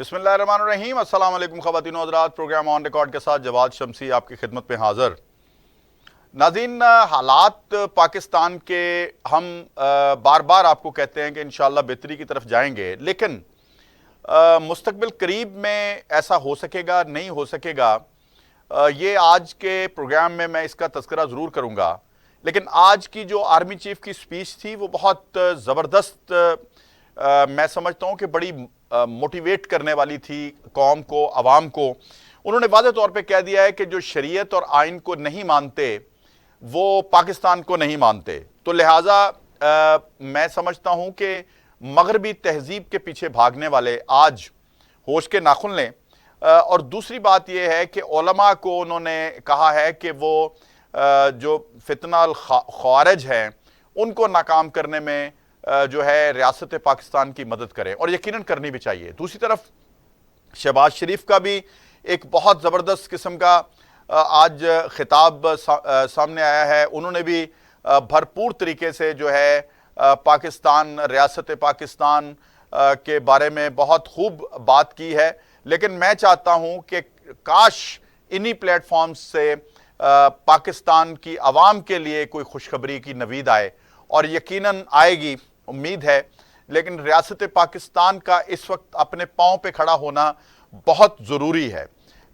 बिस्मिल्लाहिर्रहमानिर्रहीम। अस्सलाम वालेकुम ख़वातीन व हज़रात। प्रोग्राम ऑन रिकॉर्ड के साथ जवाद शमसी आपकी खिदमत में हाज़िर। नाज़रीन, हालात पाकिस्तान के हम बार बार आपको कहते हैं कि इंशाअल्लाह बेहतरी की तरफ जाएंगे, लेकिन मुस्तकबिल करीब में ऐसा हो सकेगा नहीं हो सकेगा, ये आज के प्रोग्राम में मैं इसका तज़किरा ज़रूर करूँगा। लेकिन आज की जो आर्मी चीफ की स्पीच थी वो बहुत ज़बरदस्त, मैं समझता हूँ कि बड़ी मोटिवेट करने वाली थी कौम को, अवाम को। उन्होंने वाज़ेह तौर पे कह दिया है कि जो शरीयत और आइन को नहीं मानते वो पाकिस्तान को नहीं मानते। तो लिहाजा मैं समझता हूँ कि मगरबी तहजीब के पीछे भागने वाले आज होश के नाखुन लें। और दूसरी बात यह है कि उलमा को उन्होंने कहा है कि वो जो फितना ख्वारिज हैं उनको नाकाम करने में जो है रियासत पाकिस्तान की मदद करें, और यकीनन करनी भी चाहिए। दूसरी तरफ शहबाज शरीफ का भी एक बहुत ज़बरदस्त किस्म का आज खिताब सामने आया है। उन्होंने भी भरपूर तरीके से जो है पाकिस्तान, रियासत पाकिस्तान के बारे में बहुत खूब बात की है। लेकिन मैं चाहता हूँ कि काश इन्हीं प्लेटफॉर्म्स से पाकिस्तान की आवाम के लिए कोई खुशखबरी की नवीद आए, और यकीनन आएगी, उम्मीद है। लेकिन रियासत पाकिस्तान का इस वक्त अपने पाँव पे खड़ा होना बहुत ज़रूरी है।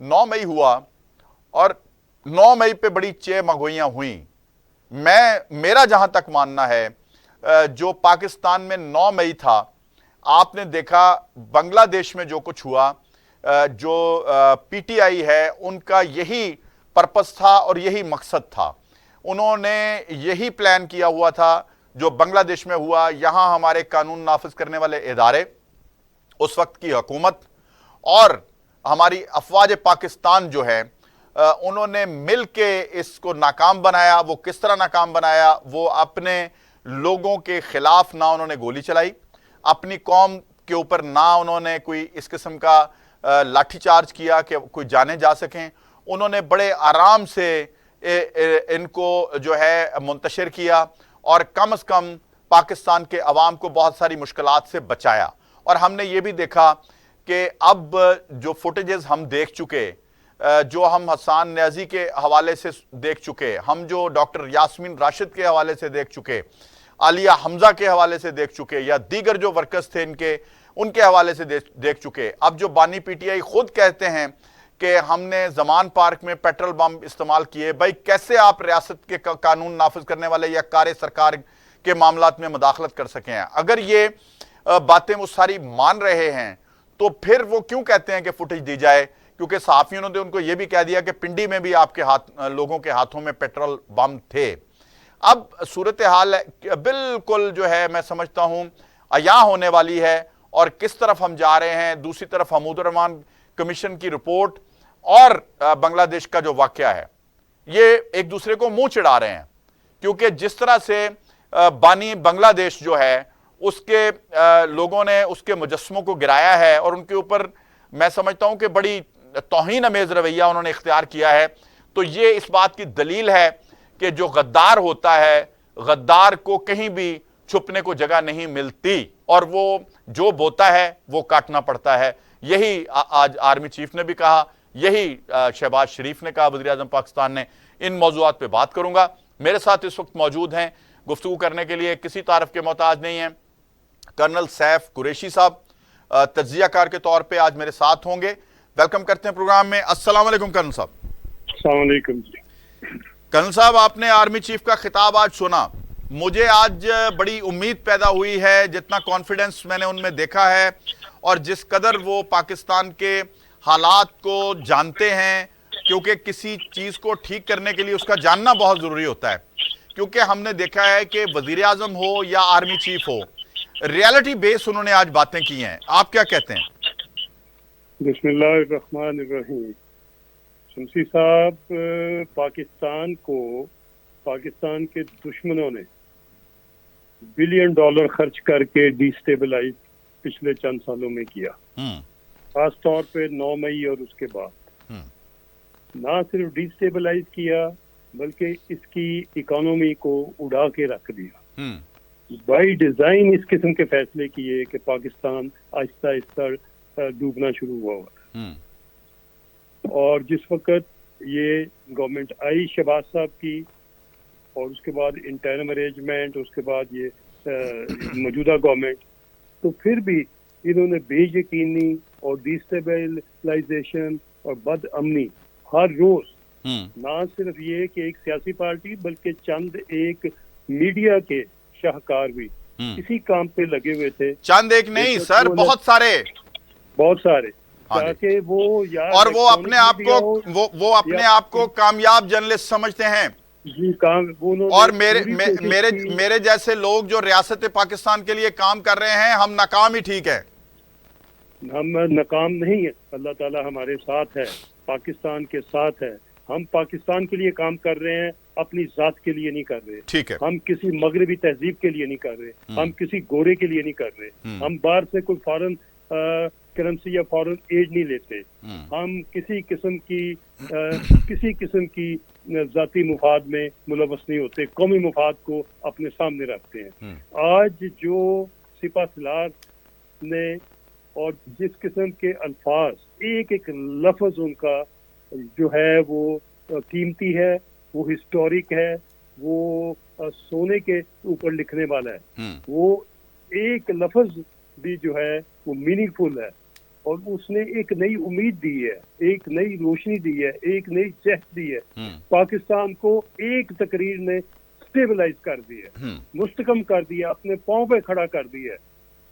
9 मई हुआ और 9 मई पे बड़ी चे मगोइयाँ हुई। मेरा जहाँ तक मानना है, जो पाकिस्तान में 9 मई था, आपने देखा बांग्लादेश में जो कुछ हुआ, जो पीटीआई है उनका यही पर्पस था और यही मकसद था। उन्होंने यही प्लान किया हुआ था जो बांग्लादेश में हुआ। यहाँ हमारे कानून नाफिज करने वाले इदारे, उस वक्त की हुकूमत और हमारी अफवाज पाकिस्तान जो है, उन्होंने मिल के इसको नाकाम बनाया। वो किस तरह नाकाम बनाया? वो अपने लोगों के खिलाफ ना उन्होंने गोली चलाई, अपनी कौम के ऊपर ना उन्होंने कोई इस किस्म का लाठीचार्ज किया कि कोई जाने जा सकें। उन्होंने बड़े आराम से इनको जो है मुंतशिर किया और कम से कम पाकिस्तान के अवाम को बहुत सारी मुश्किलात से बचाया। और हमने ये भी देखा कि अब जो फुटेजेस हम देख चुके, जो हम हसन न्याजी के हवाले से देख चुके, हम जो डॉक्टर यास्मीन राशिद के हवाले से देख चुके, आलिया हमजा के हवाले से देख चुके, या दीगर जो वर्कर्स थे इनके, उनके हवाले से देख चुके। अब जो बानी पीटीआई खुद कहते हैं कि हमने जमान पार्क में पेट्रोल बम इस्तेमाल किए। भाई, कैसे आप रियासत के कानून नाफिज करने वाले या कार्य सरकार के मामलात में मुदाखलत कर सकें? अगर ये बातें वो सारी मान रहे हैं तो फिर वो क्यों कहते हैं कि फुटेज दी जाए? क्योंकि सहाफियों ने उनको ये भी कह दिया कि पिंडी में भी आपके लोगों के हाथों में पेट्रोल बम थे। अब सूरत हाल बिल्कुल जो है मैं समझता हूं अया होने वाली है, और किस तरफ हम जा रहे हैं। दूसरी तरफ हमूदुर रहमान कमीशन की रिपोर्ट और बांग्लादेश का जो वाकया है, ये एक दूसरे को मुंह चिढ़ा रहे हैं। क्योंकि जिस तरह से बानी बांग्लादेश जो है उसके लोगों ने उसके मुजस्समों को गिराया है और उनके ऊपर मैं समझता हूं कि बड़ी तौहीन अमेज रवैया उन्होंने इख्तियार किया है, तो ये इस बात की दलील है कि जो गद्दार होता है, गद्दार को कहीं भी छुपने को जगह नहीं मिलती, और वो जो बोता है वो काटना पड़ता है। यही आज आर्मी चीफ ने भी कहा, यही शहबाज शरीफ ने कहा, वज़ीर आज़म पाकिस्तान ने। इन मौज़ूआत पे बात करूंगा। मेरे साथ इस वक्त मौजूद हैं गुफ्तगू करने के लिए, किसी तारफ के मोहताज नहीं हैं, कर्नल सैफ कुरैशी साहब, तज्जियाकार के तौर पे आज मेरे साथ होंगे। वेलकम करते हैं प्रोग्राम में। अस्सलाम वालेकुम कर्नल साहब। अस्सलाम वालेकुम जी। कर्नल साहब, आपने आर्मी चीफ का खिताब आज सुना। मुझे आज बड़ी उम्मीद पैदा हुई है, जितना कॉन्फिडेंस मैंने उनमें देखा है और जिस कदर वो पाकिस्तान के हालात को जानते हैं, क्योंकि किसी चीज़ को ठीक करने के लिए उसका जानना बहुत ज़रूरी होता है। क्योंकि हमने देखा है कि वज़ीर आज़म हो या आर्मी चीफ हो, रियलिटी बेस उन्होंने आज बातें की हैं। आप क्या कहते हैं? बिस्मिल्लाहिर्रहमानिर्रहीम। शमसी साहब, पाकिस्तान के दुश्मनों ने $1 बिलियन खर्च करके डिस्टेबलाइज पिछले चंद सालों में किया, खास तौर पे 9 मई और उसके बाद। ना सिर्फ डिस्टेबलाइज किया बल्कि इसकी इकोनॉमी को उड़ा के रख दिया। बाई डिजाइन इस किस्म के फैसले किए कि पाकिस्तान आहिस्ता आहिस्ता डूबना शुरू हुआ हुआ। हम्म। और जिस वक्त ये गवर्नमेंट आई शहबाज साहब की, और उसके बाद इंटरिम अरेंजमेंट, उसके बाद ये मौजूदा गवर्नमेंट, तो फिर भी इन्होंने बेयकीनी और डिस्टेबलाइजेशन और बदअमनी हर रोज, ना सिर्फ ये कि एक सियासी पार्टी बल्कि चंद एक मीडिया के शाहकार भी इसी काम पे लगे हुए थे। चंद एक नहीं सर, बहुत सारे ताकि वो यार, और वो अपने आप को वो अपने आप को कामयाब जर्नलिस्ट समझते हैं जी। काम और मेरे जैसे लोग जो रियासत पाकिस्तान के लिए काम कर रहे हैं, हम नाकाम ही ठीक है। हम नाकाम नहीं है, अल्लाह ताला हमारे साथ है, पाकिस्तान के साथ है। हम पाकिस्तान के लिए काम कर रहे हैं, अपनी जात के लिए नहीं कर रहे। ठीक है। हम किसी मगरबी तहजीब के लिए नहीं कर रहे, हम किसी गोरे के लिए नहीं कर रहे, हम बाहर से कोई फॉरेन करेंसी या फॉरेन एड नहीं लेते। हम किसी किस्म की जाती मुफाद में मुलवस नहीं होते, कौमी मुफाद को अपने सामने रखते हैं। आज जो सिपा सलार ने और जिस किस्म के अल्फाज, एक एक लफ्ज उनका जो है वो कीमती है, वो हिस्टोरिक है, वो सोने के ऊपर लिखने वाला है। वो एक लफ्ज भी जो है वो मीनिंगफुल है, और उसने एक नई उम्मीद दी है, एक नई रोशनी दी है, एक नई चेह दी है। पाकिस्तान को एक तकरीर ने स्टेबलाइज कर दिया, मुस्तकम कर दिया, अपने पांव पे खड़ा कर दिया।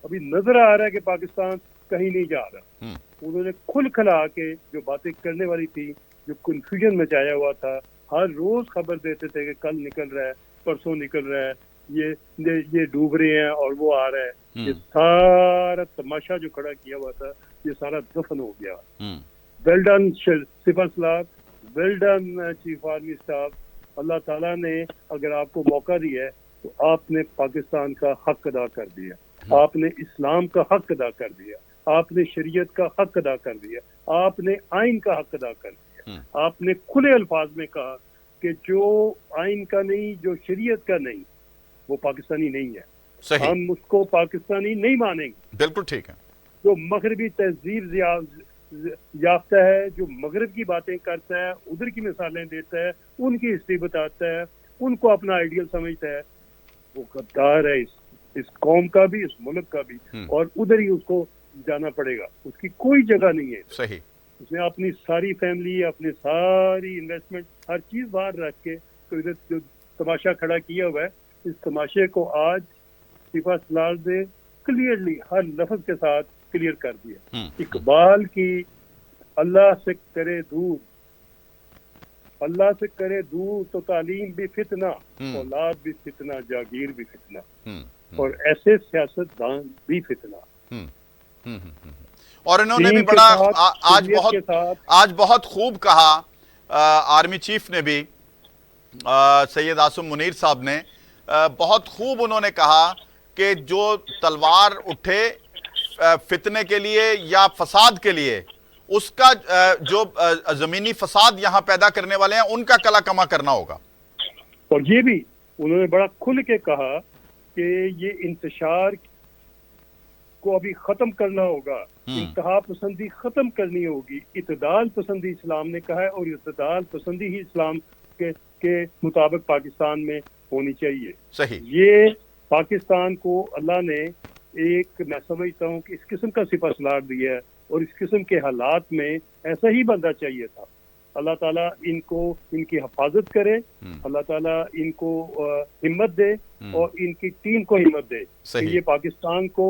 अभी नजर आ रहा है कि पाकिस्तान कहीं नहीं जा रहा। उन्होंने खुल खला के जो बातें करने वाली थी, जो कंफ्यूजन मचाया हुआ था, हर रोज खबर देते थे कि कल निकल रहा है, परसों निकल रहा है, ये डूब रहे हैं और वो आ रहा है। ये सारा तमाशा जो खड़ा किया हुआ था, ये सारा दफन हो गया। वेल डन सिपा सलार, well done chief army staff. अल्लाह ताला ने अगर आपको मौका दिया है तो आपने पाकिस्तान का हक अदा कर दिया, आपने इस्लाम का हक अदा कर दिया, आपने शरीयत का हक अदा कर दिया, आपने आइन का हक अदा कर दिया। आपने खुले अल्फाज में कहा कि जो आइन का नहीं, जो शरीयत का नहीं, वो पाकिस्तानी नहीं है। सही। हम उसको पाकिस्तानी नहीं मानेंगे। बिल्कुल ठीक है। जो मगरबी तहजीब याफ्ता है, जो मगरब की बातें करता है, उधर की मिसालें देता है, उनकी हिस्ट्री बताता है, उनको अपना आइडियल समझता है, वो गद्दार है इस कौम का भी, इस मुल्क का भी, और उधर ही उसको जाना पड़ेगा। उसकी कोई जगह नहीं है। सही। उसने अपनी सारी फैमिली, अपनी सारी इन्वेस्टमेंट, हर चीज बाहर रख के तो इधर जो तमाशा खड़ा किया हुआ है, इस तमाशे को आज सिपा सलार ने क्लियरली हर लफ्ज के साथ क्लियर कर दिया। इकबाल की अल्लाह से करे दूर, अल्लाह से करे दूर तो तालीम भी फितना, औलाद भी फितना, जागीर भी फितना, और ऐसे सियासतदान भी फितना। और इन्होंने भी बड़ा आज बहुत खूब कहा, आर्मी चीफ ने भी, सैयद आसिम मुनीर साहब ने बहुत खूब उन्होंने कहा कि जो तलवार उठे फितने के लिए या फसाद के लिए, उसका जो जमीनी फसाद यहां पैदा करने वाले हैं उनका कला कमा करना होगा। और ये भी उन्होंने बड़ा खुल के कहा कि ये इंतशार को अभी खत्म करना होगा, इंतहा पसंदी खत्म करनी होगी। इतदाल पसंदी इस्लाम ने कहा है, और इतदाल पसंदी ही इस्लाम के मुताबिक पाकिस्तान में होनी चाहिए। सही। ये पाकिस्तान को अल्लाह ने एक, मैं समझता हूँ कि इस किस्म का सिपा सलार दिया है, और इस किस्म के हालात में ऐसा ही बनना चाहिए था। अल्लाह ताला इनको, इनकी हिफाजत करे, अल्लाह ताला इनको हिम्मत दे और इनकी टीम को हिम्मत दे कि ये पाकिस्तान को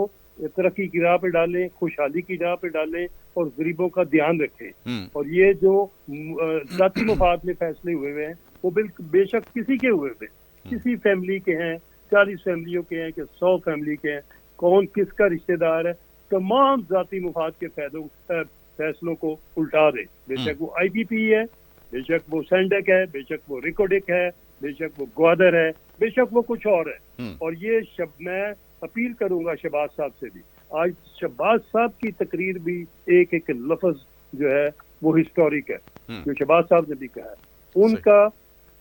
तरक्की की राह पे डालें, खुशहाली की राह पे डालें और गरीबों का ध्यान रखें। और ये जो जाती मफाद में फैसले हुए हैं वो बिल्कुल बेशक किसी के हुए हैं, किसी फैमिली के हैं, 40 फैमिलियों के हैं कि 100 फैमिली के हैं, कौन किसका रिश्तेदार है, तमाम जाती मुफाद के फैसलों को उल्टा दे। बेशक वो IPP है, बेशक वो सेंडक है, बेशक वो रिकोडिक है, बेशक वो ग्वादर है, बेशक वो कुछ और है। और ये मैं अपील करूंगा शहबाज साहब से भी, आज शहबाज साहब की तकरीर भी एक एक लफ्ज जो है वो हिस्टोरिक है, जो शहबाज साहब ने भी कहा है। उनका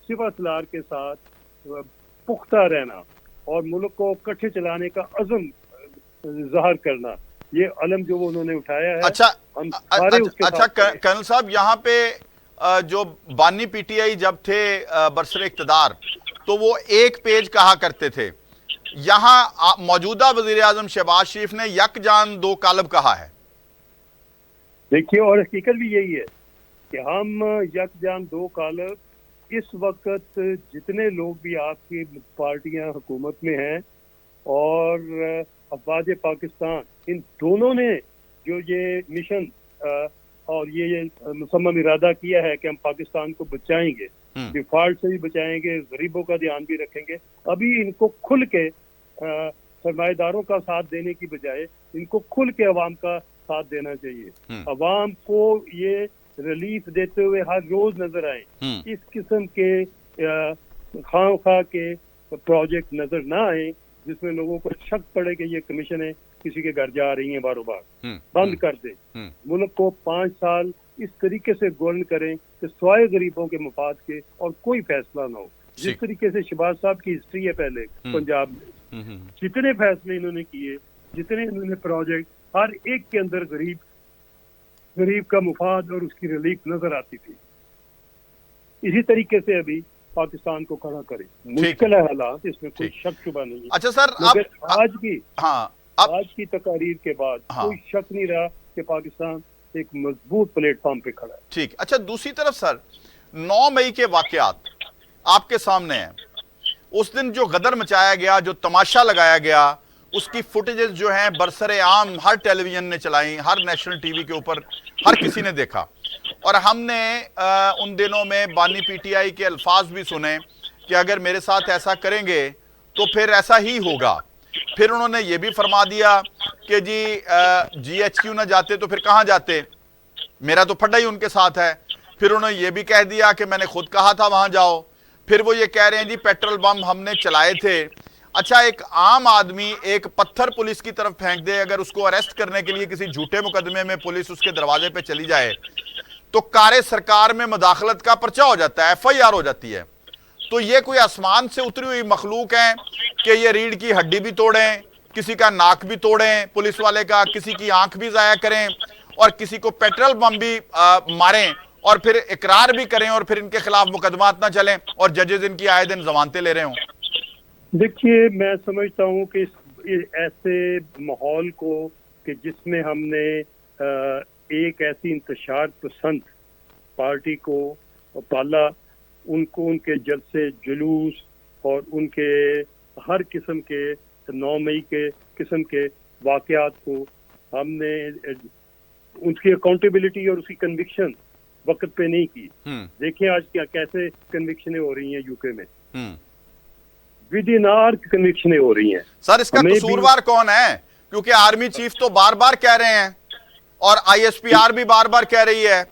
सिपा सलार के साथ पुख्ता रहना और मुल्क को इकट्ठे चलाने का अज़म ज़ाहिर करना, ये अलम जो उन्होंने उठाया है, अच्छा हम सारे उसके अच्छा साथ हैं। कर्नल साहब, यहाँ पे जो बानी पीटीआई जब थे बरसरे इक़्तिदार, तो वो एक पेज कहा करते थे। यहाँ मौजूदा वजीर आजम शहबाज शरीफ ने यकजान दो कालब कहा है। देखिए, और हकीकत भी यही है कि हम यकजान दो कालब, इस वक्त जितने लोग भी आपकी पार्टियां हुकूमत में हैं और अफवाज पाकिस्तान, इन दोनों ने जो ये मिशन और ये मुसम्मम इरादा किया है कि हम पाकिस्तान को बचाएंगे, डिफॉल्ट से भी बचाएंगे, गरीबों का ध्यान भी रखेंगे। अभी इनको खुल के सरमाएदारों का साथ देने की बजाय इनको खुल के अवाम का साथ देना चाहिए। अवाम को ये रिलीफ देते हुए हर रोज नजर आए। इस किस्म के खाम के प्रोजेक्ट नजर ना आए जिसमें लोगों को शक पड़े कि ये कमीशनें किसी के घर जा रही हैं बारों बार। बंद कर दे। मुल्क को 5 साल इस तरीके से गवर्न करें कि स्वाय गरीबों के मफाद के और कोई फैसला ना हो। जिस तरीके से शहबाज साहब की हिस्ट्री है पहले पंजाब में, जितने फैसले इन्होंने किए, जितने इन्होंने प्रोजेक्ट, हर एक के अंदर गरीब का मुफाद और उसकी रिलीफ नजर आती थी। इसी तरीके से अभी पाकिस्तान को खड़ा करे। मुश्किल है हालात, इसमें कोई शक शुबा नहीं है। अच्छा सर, आज की तकारीर के बाद कोई शक नहीं रहा कि पाकिस्तान एक मजबूत प्लेटफॉर्म पे खड़ा है। ठीक। अच्छा, दूसरी तरफ सर, 9 मई के वाकयात आपके सामने हैं। उस दिन जो गदर मचाया गया, जो तमाशा लगाया गया, उसकी फुटेजेस जो हैं बरसरे आम हर टेलीविजन ने चलाई, हर नेशनल टीवी के ऊपर हर किसी ने देखा। और हमने उन दिनों में बानी पीटीआई के अल्फाज भी सुने कि अगर मेरे साथ ऐसा करेंगे तो फिर ऐसा ही होगा। फिर उन्होंने ये भी फरमा दिया कि जी GHQ ना जाते तो फिर कहाँ जाते, मेरा तो फड्डा ही उनके साथ है। फिर उन्होंने ये भी कह दिया कि मैंने खुद कहा था वहां जाओ। फिर वो ये कह रहे हैं जी पेट्रोल बम हमने चलाए थे। अच्छा, एक आम आदमी एक पत्थर पुलिस की तरफ फेंक दे, अगर उसको अरेस्ट करने के लिए किसी झूठे मुकदमे में पुलिस उसके दरवाजे पे चली जाए तो कारे सरकार में मुदाखलत का पर्चा हो जाता है, FIR हो जाती है। तो ये कोई आसमान से उतरी हुई मखलूक है कि ये रीढ़ की हड्डी भी तोड़ें, किसी का नाक भी तोड़ें पुलिस वाले का, किसी की आंख भी जाया करें और किसी को पेट्रोल बम भी मारें और फिर इकरार भी करें और फिर इनके खिलाफ मुकदमात ना चलें और जजेज इनकी आए दिन जमानतें ले रहे हों। देखिए, मैं समझता हूँ कि ऐसे माहौल को कि जिसमें हमने एक ऐसी इंतशार पसंद पार्टी को पाला, उनको उनके जलसे जुलूस और उनके हर किस्म के 9 मई के किस्म के वाकयात को हमने उनकी अकाउंटेबिलिटी और उसकी कन्विक्शन वक्त पे नहीं की। देखिए आज क्या कैसे कन्विक्शनें हो रही हैं यूके में, विद इन आवर कन्विक्शनें हो रही हैं। सर, इसका कसूरवार कौन है? क्योंकि आर्मी चीफ तो बार बार कह रहे हैं और ISPR भी बार बार कह रही है,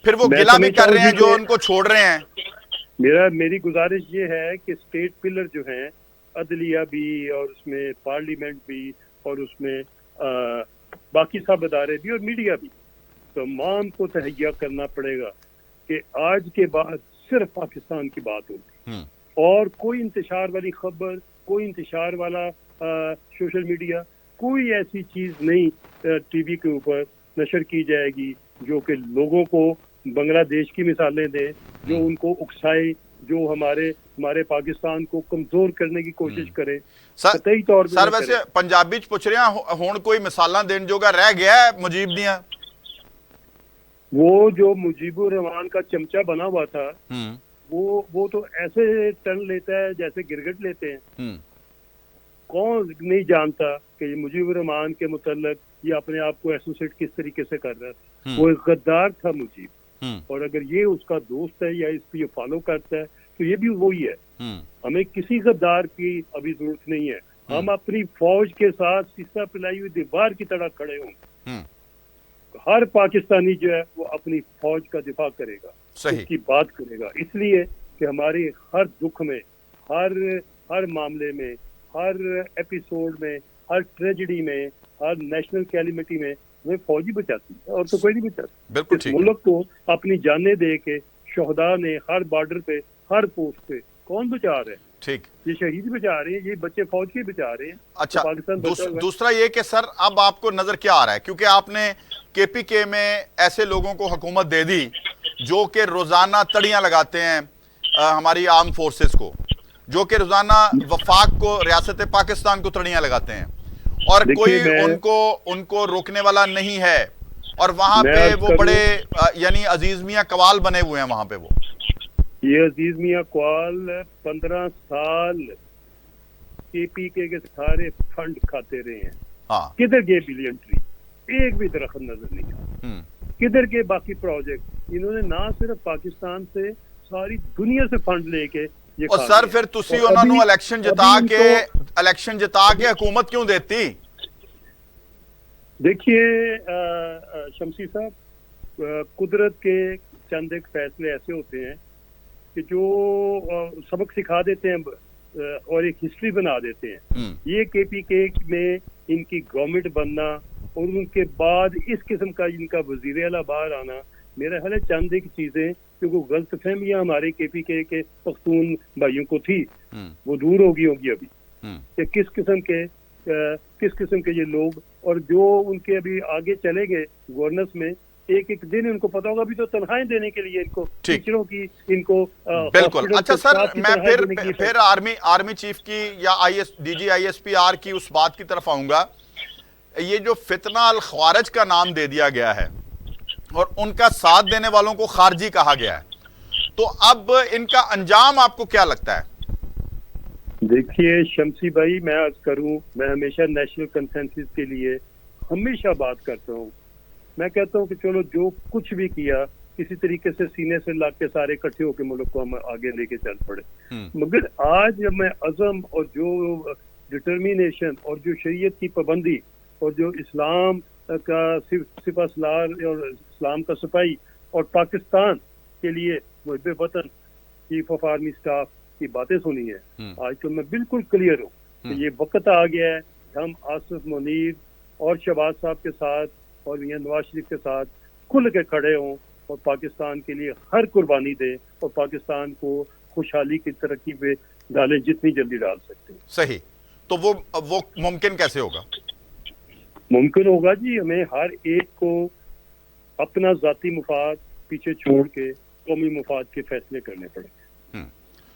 फिर वो गिला भी कर रहे हैं जो उनको छोड़ रहे हैं। मेरी गुजारिश ये है कि स्टेट पिलर जो हैं, अदलिया भी और उसमें पार्लियामेंट भी और उसमें बाकी सब अदारे भी और मीडिया भी, तमाम को तहैया करना पड़ेगा कि आज के बाद सिर्फ पाकिस्तान की बात होगी और कोई इंतशार वाली खबर, कोई इंतशार वाला सोशल मीडिया, कोई ऐसी चीज नहीं टीवी के ऊपर नशर की जाएगी जो कि लोगों को बांग्लादेश की मिसालें दे, जो उनको उकसाए, जो हमारे पाकिस्तान को कमजोर करने की कोशिश करे। सर वैसे पंजाबी च पुछ रहा हुण कोई मिसालां देण जोगा रह गया है मुजीब दियां? वो जो मुजीबुर रहमान का चमचा बना हुआ था, वो तो ऐसे टर्न लेता है जैसे गिरगिट लेते हैं। कौन नहीं जानता कि ये मुजीबुर रहमान के मुतल्लिक ये अपने आप को एसोसिएट किस तरीके से कर रहा था। वो एक गद्दार था मुजीब, और अगर ये उसका दोस्त है या इसको ये फॉलो करता है तो ये भी वही है। हमें किसी गद्दार की अभी जरूरत नहीं है। हम अपनी फौज के साथ शीशा पिलाई हुई दीवार की तरह खड़े होंगे। हर पाकिस्तानी जो है वो अपनी फौज का दिफा करेगा, उसकी बात करेगा, इसलिए कि हमारे हर दुख में, हर मामले में, हर एपिसोड में, हर ट्रेजेडी में, हर नेशनल कैलिमिटी में वो फौजी बचाती है और तो कोई नहीं बचाता। इस मुल्क को अपनी जानें दे के शोहदा ने हर बॉर्डर पे, हर पोस्ट पे कौन बचा रहा है? ठीक। ये शहीद बचा रहे हैं, ये बच्चे फौज के बचा रहे हैं। अच्छा, तो पाकिस्तान दूसरा ये कि सर अब आपको नजर क्या आ रहा है, क्योंकि आपने केपीके में ऐसे लोगों को हुकूमत दे दी जो कि रोजाना तड़ियां लगाते हैं हमारी आर्म फोर्सेस को, जो कि रोजाना वफाक को, रियासत पाकिस्तान को तड़ियां लगाते हैं, और कोई उनको रोकने वाला नहीं है, और वहां पे वो बड़े यानी अजीज मियां कवाल बने हुए हैं वहां पे। वो ये अजीज मियां कवाल 15 साल केपीके के सारे फंड खाते रहे हैं। हाँ। किधर गए बिलियन ट्री? एक भी दरख्त नजर नहीं आया। किधर गए बाकी प्रोजेक्ट? इन्होंने ना सिर्फ पाकिस्तान से, सारी दुनिया से फंड लेके ये। और सर फिर तुसी उन्होंने इलेक्शन जिता के हुकूमत क्यों देती? देखिए शमसी साहब, कुदरत के चंद एक फैसले ऐसे होते हैं कि जो सबक सिखा देते हैं और एक हिस्ट्री बना देते हैं। ये केपीके में इनकी गवर्नमेंट बनना और उनके बाद इस किस्म का इनका वजीर आला बाहर आना, मेरा ख्याल है चंद एक चीजें क्योंकि गलत फहमियां हमारे केपीके के पख्तून भाइयों को थी, वो दूर होगी अभी कि किस किस्म के ये लोग, और जो उनके अभी आगे चले गए गवर्नेंस में, एक एक दिन इनको पता होगा। अभी तो तनख्वाहें देने के लिए इनको, टीचरों की इनको बिल्कुल। अच्छा सर, मैं फिर आर्मी चीफ की या डीजी ISPR की उस बात की तरफ आऊंगा। ये जो फितना अल ख्वारिज का नाम दे दिया गया है और उनका साथ देने वालों को खारजी कहा गया है, तो अब इनका अंजाम आपको क्या लगता है? देखिए शमसी भाई, मैं अर्ज करूं, मैं हमेशा नेशनल कंसेंसस के लिए हमेशा बात करता हूं। मैं कहता हूं कि चलो जो कुछ भी किया, किसी तरीके से सीने से लाग के सारे इकट्ठे होकर मुल्क को हम आगे लेके चल पड़े। मगर आज जब मैं अज़म और जो डिटर्मिनेशन और जो शरीयत की पाबंदी और जो इस्लाम का सिपा सलार और इस्लाम का सिपाही और पाकिस्तान के लिए मुहब्बे वतन चीफ ऑफ आर्मी स्टाफ की बातें सुनी है, आज तो मैं बिल्कुल क्लियर हूँ कि ये वक्त आ गया है, हम आसिफ मुनीर और शहबाज साहब के साथ और मियां नवाज शरीफ के साथ खुल के खड़े हों और पाकिस्तान के लिए हर कुर्बानी दें और पाकिस्तान को खुशहाली की तरक्की पे डालें जितनी जल्दी डाल सकते हैं। सही। तो वो मुमकिन कैसे होगा? मुमकिन होगा जी, हमें हर एक को अपना जाती मुफाद पीछे छोड़ के कौमी मुफाद के फैसले करने पड़ेंगे,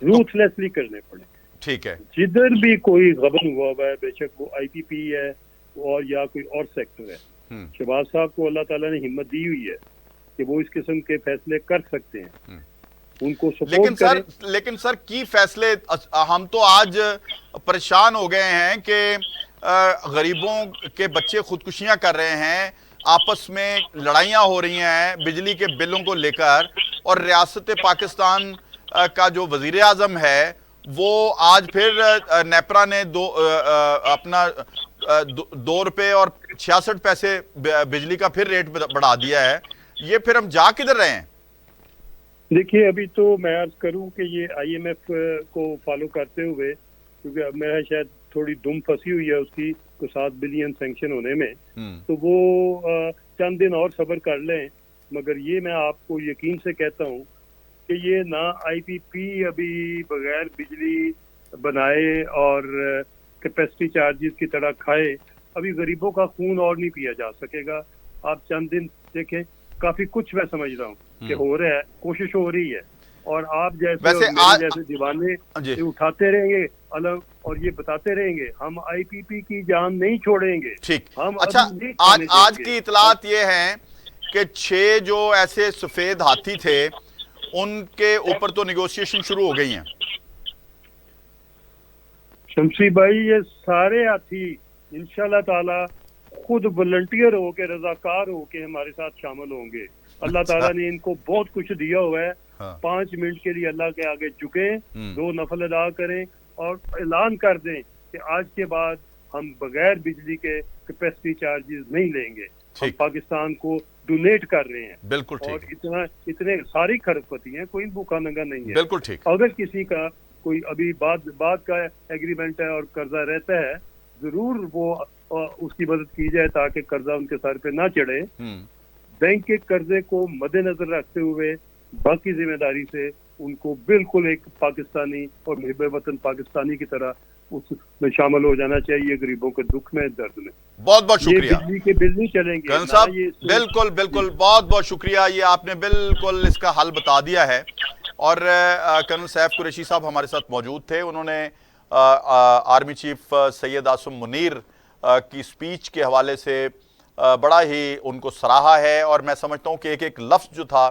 रूथलेसली करने पड़ेंगे। ठीक है। जिधर भी कोई गबन हुआ है, बेशक वो IPP है और या कोई और सेक्टर है, शहबाज साहब को अल्लाह ताला ने हिम्मत दी हुई है कि वो इस किस्म के फैसले कर सकते हैं, उनको सपोर्ट करें। लेकिन सर की फैसले, हम तो आज परेशान हो गए हैं कि गरीबों के बच्चे खुदकुशियां कर रहे हैं, आपस में लड़ाइयां हो रही हैं बिजली के बिलों को लेकर, और रियासत पाकिस्तान का जो वजीर आजम है वो आज फिर नेपरा ने अपना 2 रुपए और 66 पैसे बिजली का फिर रेट बढ़ा दिया है। ये फिर हम जा किधर रहे हैं? देखिए अभी तो मैं अर्ज करूं कि ये IMF को फॉलो करते हुए, क्योंकि अब मेरा शायद थोड़ी दुम फंसी हुई है उसकी को 7 बिलियन सैंक्शन होने में, तो वो चंद दिन और सब्र कर लें। मगर ये मैं आपको यकीन से कहता हूँ कि ये ना IPP अभी बगैर बिजली बनाए और कैपेसिटी चार्जेस की तरह खाए, अभी गरीबों का खून और नहीं पिया जा सकेगा। आप चंद दिन देखें, काफी कुछ मैं समझ रहा हूँ कि हो रहा है, कोशिश हो रही है, और आप जैसे दीवाने उठाते रहेंगे अलग और ये बताते रहेंगे हम IPP की जान नहीं छोड़ेंगे। ठीक। हम अच्छा, आज की इतलात ये है कि 6 जो ऐसे सफेद हाथी थे उनके ऊपर तो नेगोशिएशन शुरू हो गई हैं। शमसी भाई, ये सारे हाथी इंशाल्लाह ताला खुद वॉलंटियर होके, रजाकार होके हमारे साथ शामिल होंगे। अल्लाह ताला ने इनको बहुत कुछ दिया हुआ है। 5 मिनट के लिए अल्लाह के आगे झुके, 2 नफल अदा करें और ऐलान कर दें कि आज के बाद हम बगैर बिजली के कैपेसिटी चार्जेस नहीं लेंगे। हम पाकिस्तान को डोनेट कर रहे हैं। बिल्कुल ठीक। और इतने सारी खरबपति हैं, कोई भूखा नंगा नहीं है। बिल्कुल ठीक। अगर किसी का कोई अभी बाद का एग्रीमेंट है और कर्जा रहता है, जरूर वो उसकी मदद की जाए ताकि कर्जा उनके सर पे ना चढ़े। बैंक के कर्जे को मद्देनजर रखते हुए बाकी जिम्मेदारी से उनको बिल्कुल एक पाकिस्तानी और मुहिब वतन पाकिस्तानी की तरह उसमें शामिल हो जाना चाहिए, गरीबों के दुख में, दर्द में। बहुत बहुत ये शुक्रिया बिजली के बिल नहीं चलेंगे कर्नल ना, साहब, ये बिल्कुल बिल्कुल, बहुत बहुत शुक्रिया। ये आपने बिल्कुल इसका हल बता दिया है। और कर्नल सैफ कुरैशी साहब हमारे साथ मौजूद थे। उन्होंने आर्मी चीफ सैयद आसिम मुनीर की स्पीच के हवाले से बड़ा ही उनको सराहा है। और मैं समझता हूँ कि एक एक लफ्ज़ जो था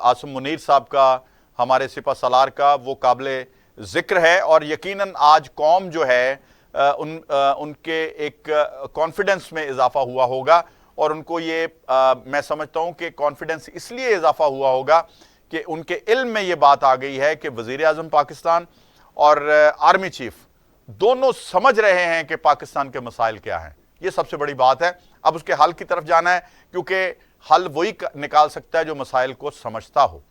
आसिम मुनीर साहब का, हमारे सिपा सलार का, वो काबिल ज़िक्र है। और यकीनन आज कौम जो है उनके एक कॉन्फिडेंस में इजाफा हुआ होगा। और उनको ये मैं समझता हूँ कि कॉन्फिडेंस इसलिए इजाफा हुआ होगा कि उनके इल्म में ये बात आ गई है कि वज़ीर आज़म पाकिस्तान और आर्मी चीफ दोनों समझ रहे हैं कि पाकिस्तान के मसाइल क्या हैं। ये सबसे बड़ी बात है। अब उसके हल की तरफ जाना है, क्योंकि हल वही निकाल सकता है जो मसाइल को समझता हो।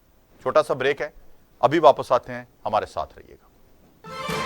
छोटा सा ब्रेक है, अभी वापस आते हैं, हमारे साथ रहिएगा।